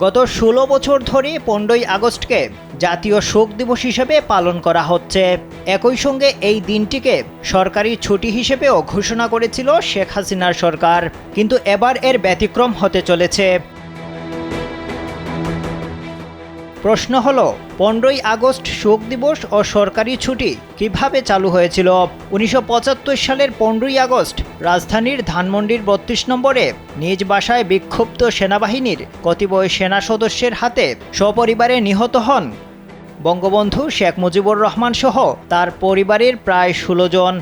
গত ১৬ বছর ধরে ১৫ই আগস্টকে জাতীয় শোক দিবস হিসেবে পালন করা হচ্ছে। একই সঙ্গে এই দিনটিকে সরকারি ছুটি হিসেবেও ঘোষণা করেছিল শেখ হাসিনার সরকার, কিন্তু এবার এর ব্যতিক্রম হতে চলেছে। প্রশ্ন হলো, ১৫ই আগস্ট শোক দিবস ও সরকারি ছুটি কিভাবে চালু হয়েছিল? ১৯৭৫ সালের ১৫ই আগস্ট রাজধানীর ধানমন্ডির ৩২ নম্বরে নিজ বাসায় বিক্ষুব্ধ সেনাবাহিনীর কতিপয় সেনা সদস্যের হাতে সপরিবারে নিহত হন বঙ্গবন্ধু শেখ মুজিবুর রহমান সহ তার পরিবারের প্রায় ১৬ জন।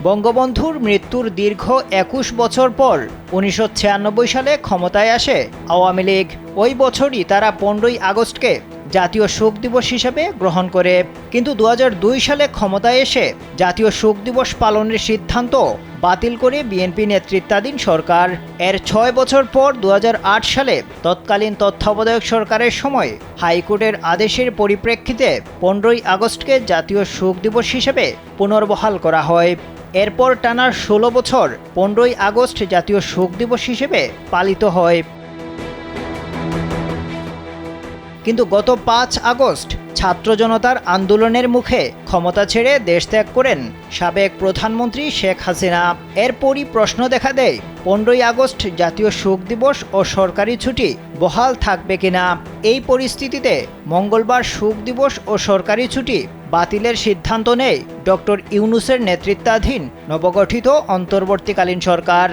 বঙ্গবন্ধুর মৃত্যুর দীর্ঘ ২১ বছর পর ১৯৯৬ সালে ক্ষমতায় আসে আওয়ামী লীগ। ওই বছরই তারা ১৫ই আগস্টকে জাতীয় শোক দিবস হিসেবে গ্রহণ করে, কিন্তু ২০০২ সালে ক্ষমতায় এসে জাতীয় শোক দিবস পালনের সিদ্ধান্ত বাতিল করে বিএনপি নেতৃত্বাধীন সরকার। এর ৬ বছর পর ২০০৮ সালে তৎকালীন তত্ত্বাবধায়ক সরকারের সময় হাইকোর্টের আদেশের পরিপ্রেক্ষিতে ১৫ই আগস্টকে জাতীয় শোক দিবস হিসেবে পুনর্বহাল করা হয়। এরপর টানা ১৬ বছর ১৫ই আগস্ট জাতীয় শোক দিবস হিসেবে পালিত হয়। কিন্তু গত ৫ আগস্ট ছাত্র জনতার আন্দোলনের মুখে ক্ষমতা ছেড়ে দেশ ত্যাগ করেন সাবেক প্রধানমন্ত্রী শেখ হাসিনা। এরপরই প্রশ্ন দেখা দেয়, ১৫ই আগস্ট জাতীয় শোক দিবস ও সরকারি ছুটি বহাল থাকবে কিনা। এই পরিস্থিতিতে মঙ্গলবার শোক দিবস ও সরকারি ছুটি বাতিলের সিদ্ধান্ত নেয় ডক্টর ইউনূসের নেতৃত্বাধীন নবগঠিত অন্তর্বর্তীকালীন সরকার।